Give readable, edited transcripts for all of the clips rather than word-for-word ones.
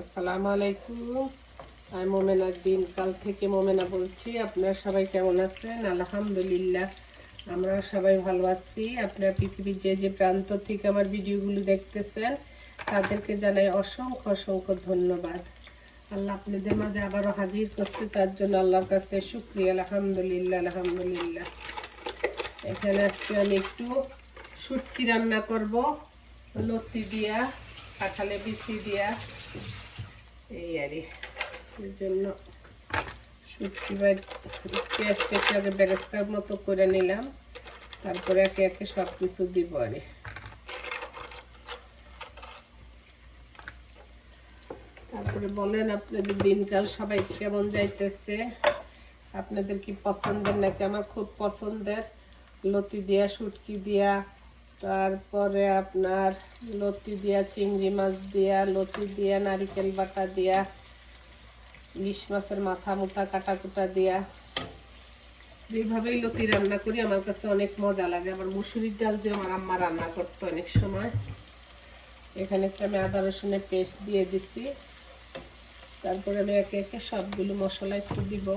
আসসালামু আলাইকুম। আমি মোমেনা দিনকাল থেকে মোমেনা বলছি। আপনারা সবাই কেমন আছেন? আলহামদুলিল্লাহ আমরা সবাই ভালো আছি। আপনারা পৃথিবীর যে যে প্রান্ত থেকে আমার ভিডিওগুলো দেখতেছেন তাদেরকে জানাই অসংখ্য অসংখ্য ধন্যবাদ। আল্লাহ আপনাদের মাঝে আবারও হাজির করছে, তার জন্য আল্লাহর কাছে শুকরিয়া। আলহামদুলিল্লাহ আলহামদুলিল্লাহ। এখানে আজকে আমি একটু শুটকি রান্না করব, লতি দিয়া, কাঁঠালে বিচি দিয়া, এই আর সেই জন্য শুটকি বা পেঁয়াজটা একটু আগে বেরেস্তার মতো করে নিলাম, তারপরে একে একে সব কিছু দিব। তারপরে বলেন আপনাদের দিনকাল সবাই কেমন যাইতেছে? আপনাদের কি পছন্দের নাকি? আমার খুব পছন্দের। লতি দিয়া, শুটকি দিয়া, তারপরে আপনার লতি দিয়া, চিংড়ি মাছ দিয়া, লতি দিয়া, নারিকেল বাটা দিয়া, ইলিশ মাছের মাথা মুথা কাটা কুটা দিয়া, যেভাবেই লতি রান্না করি আমার কাছে অনেক মজা লাগে। আবার মুসুরির ডাল দিয়ে আমার আম্মা রান্না করতো অনেক সময়। এখানে একটা আমি আদা রসুনের পেস্ট দিয়ে দিছি। তারপরে আমি একে একে সবগুলো মশলা একটু দিব।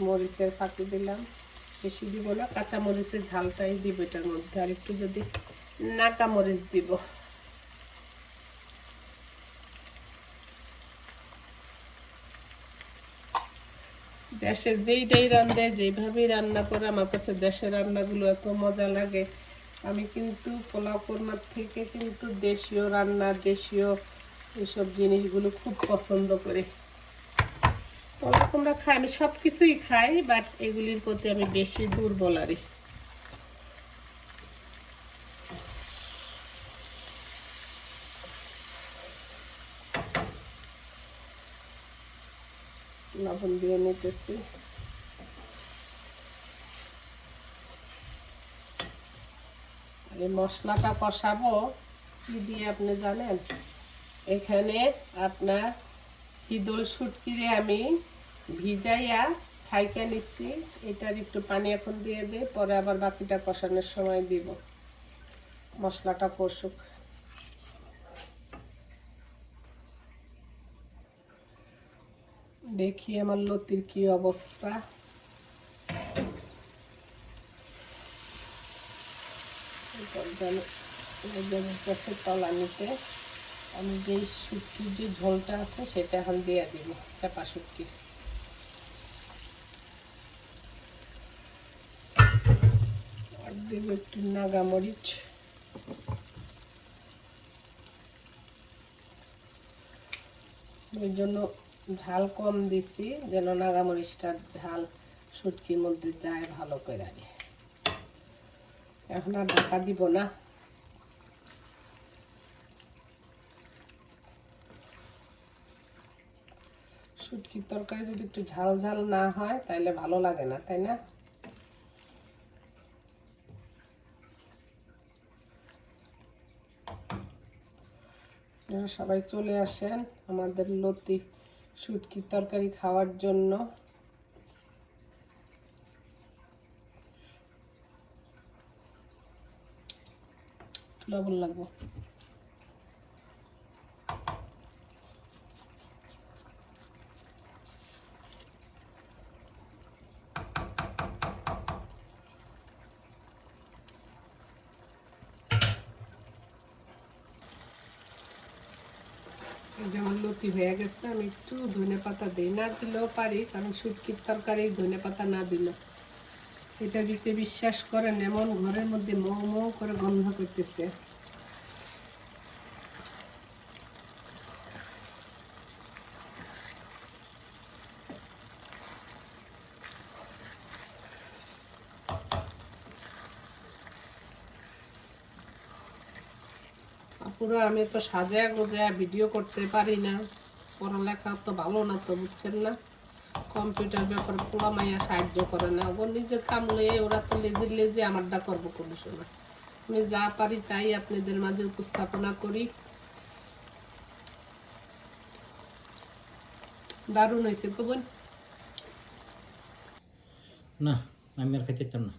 মরিচের ফাঁকি দিলাম, বেশি দিব না, কাঁচা মরিচের ঝালটাই দিব এটার মধ্যে। আর একটু যদি নাকা মরিচ দিব। দেশে যেইটাই রান্ধে, যেইভাবেই রান্না করে আমার কাছে দেশের রান্নাগুলো এত মজা লাগে। আমি কিন্তু পোলাও কোরমার থেকে কিন্তু দেশীয় রান্না, দেশীয় এইসব জিনিসগুলো খুব পছন্দ করি। পোলাও কোরমা খাই, আমি সব কিছুই খাই, বাট এগুলির প্রতি আমি বেশি দুর্বল আরি। লবণ দিয়ে নিতেছি। এই মশলাটা কষাবো কি দিয়ে আপনি জানেন? এখানে আপনার হিদল শুটকিরে আমি ভিজাইয়া ছাইকা নিচ্ছি। এটার একটু পানি এখন দিয়ে দিই, পরে আবার বাকিটা কষানোর সময় দিব। মশলাটা কষুক। দেখি আমার লতির কি অবস্থা। তলা নিতে আমি যে শুটকির যে ঝোলটা আছে সেটা এখন দিয়ে দিব। চাপা শুটকি আর দিব একটু নাগামরিচ। ওই জন্য ঝাল কম দিছি, যেন নাগামরিচটার ঝাল শুটকির মধ্যে যায় ভালো করে। এখন আর ঢাকা দিব না। শুটকির তরকারি যদি একটু ঝাল ঝাল না হয় তাহলে ভালো লাগে না, তাই না? সবাই চলে আসেন আমাদের লতি শুটকির তরকারি খাওয়ার জন্য। লবণ লাগবে। যেমন লতি হয়ে গেছে, আমি একটু ধনে পাতা দিই, না দিলেও পারি, কারণ শুটকির তরকারি ধনে পাতা না দিলে এটা দিতে বিশ্বাস করেন এমন ঘরের মধ্যে মৌ মৌ করে গন্ধ করতেছে। পুরো আমি তো সাজায় গোজায় ভিডিও করতে পারি না, পড়ালেখা তো ভালো না, তো বুঝছেন না। কম্পিউটার ব্যাপারে পোলা মাইয়া সাহায্য করে না, ওর নিজে কামলে ওরা তো লেজি লেজি আমারটা করবো কোনো সময়। আমি যা পারি তাই আপনাদের মাঝে উপস্থাপনা করি। দারুণ হয়েছে কবন না, আমি আর খাইতে না।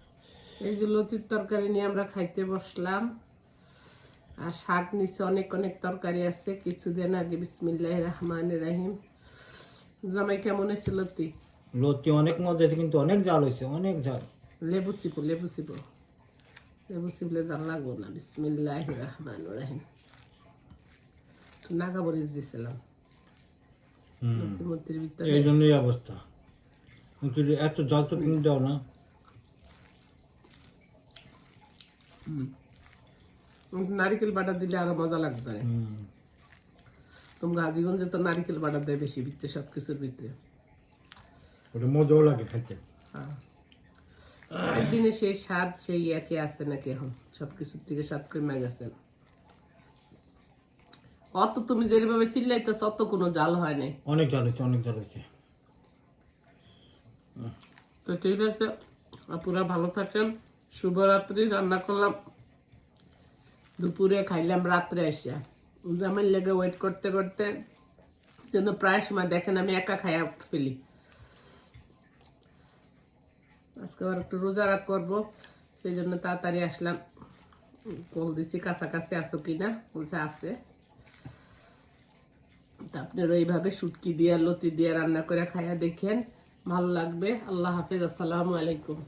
এই যে লতির তরকারি নিয়ে আমরা খাইতে বসলাম। আর শাক নিচে অনেক অনেক তরকারি আছে কিছুদিন আগে। বিসমিল্লাহির রহমানির রহিম। জামাই কেমন হয়েছে লতি? লতি অনেক মজা হয়েছে, কিন্তু অনেক ঝাল হয়েছে, অনেক ঝাল। লেবু চিপো, লেবু চিপো, লেবু চিপলে জাল লাগবো না। বিসমিল্লাহির রহমানির রহিম। একটু নাগা মরিচ দিছিলাম লতি মতির ভিতরে। এই জন্যই অবস্থা। কিন্তু এত ঝাল তো তুমি দাও না। নারিকেল বাটার দিলে আরো মজা লাগবে। তুমি গাজীগঞ্জে তো নারিকেল বাটার দেয় বেশি ভিতরে, সবকিছুর ভিতরে। ওটা মজাও লাগে খেতে। একদিনে সেই স্বাদ সেই একই আছে নাকি এখন? সবকিছুর থেকে স্বাদ কমে গেছে। অত তুমি যেভাবে চিল্লাইতেছ অত কোনো জাল হয় নাই। অনেক ঝাল হয়েছে, অনেক ঝাল হয়েছে। তো ঠিক আছে, আপুরা ভালো থাকেন। শুভরাত্রি। রান্না করলাম দুপুরে, খাইলাম রাত্রে এসে। জামাইয়ের লেগে ওয়েট করতে করতে জন্য প্রায় সময় দেখেন আমি একা খাইয়া ফেলি। আজকে আবার একটু রোজা রাত করবো, সেই জন্য তাড়াতাড়ি আসলাম। কল দিছি কাছাকাছি আসো কিনা, বলছে আছে। তা আপনারা এইভাবে শুটকি দিয়ে লতি দিয়ে রান্না করে খাইয়া দেখেন, ভালো লাগবে। আল্লাহ হাফেজ, আসসালামু আলাইকুম।